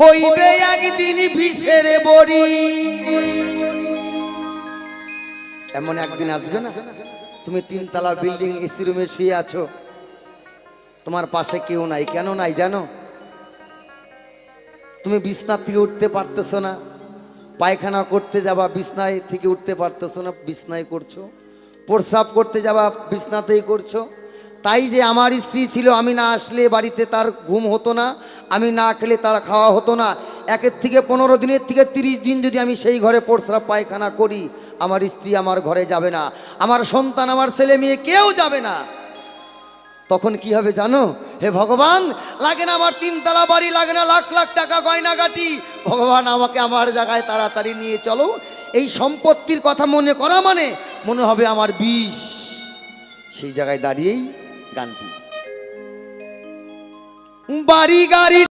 হইবে একদিন বিষের বড়ি। এমন একদিন আসবে না, তুমি তিনতলা বিল্ডিং এসি রুমে শুয়ে আছো, তোমার পাশে কেউ নাই। কেন নাই জানো? তুমি বিছনা থেকে উঠতে পারতেছো না, পায়খানা করতে যাবা বিছনায় থেকে উঠতে পারতেছো না, বিছনায় করছো। প্রস্রাব করতে যাবা বিছনাতেই করছো। তাই যে আমার স্ত্রী ছিল, আমি না আসলে বাড়িতে তার ঘুম হতো না, আমি না খেলে তার খাওয়া হতো না। 1 থেকে 15 দিনের থেকে 30 দিন যদি আমি সেই ঘরে প্রস্রাব পায়খানা করি, আমার স্ত্রী আমার ঘরে যাবে না, আমার সন্তান আমার ছেলে মেয়ে কেউ যাবে না। তখন কি হবে জানো? হে ভগবান, লাগে না আমার 3 তলা বাড়ি, লাগে না লাখ লাখ টাকা গয়নাগাটি, ভগবান আমাকে আমার জায়গায় তাড়াতাড়ি নিয়ে চলো। এই সম্পত্তির কথা মনে করা মানে মনে হবে আমার বিষ। সেই জায়গায় দাঁড়িয়েই গানটি, বাড়ি গাড়ি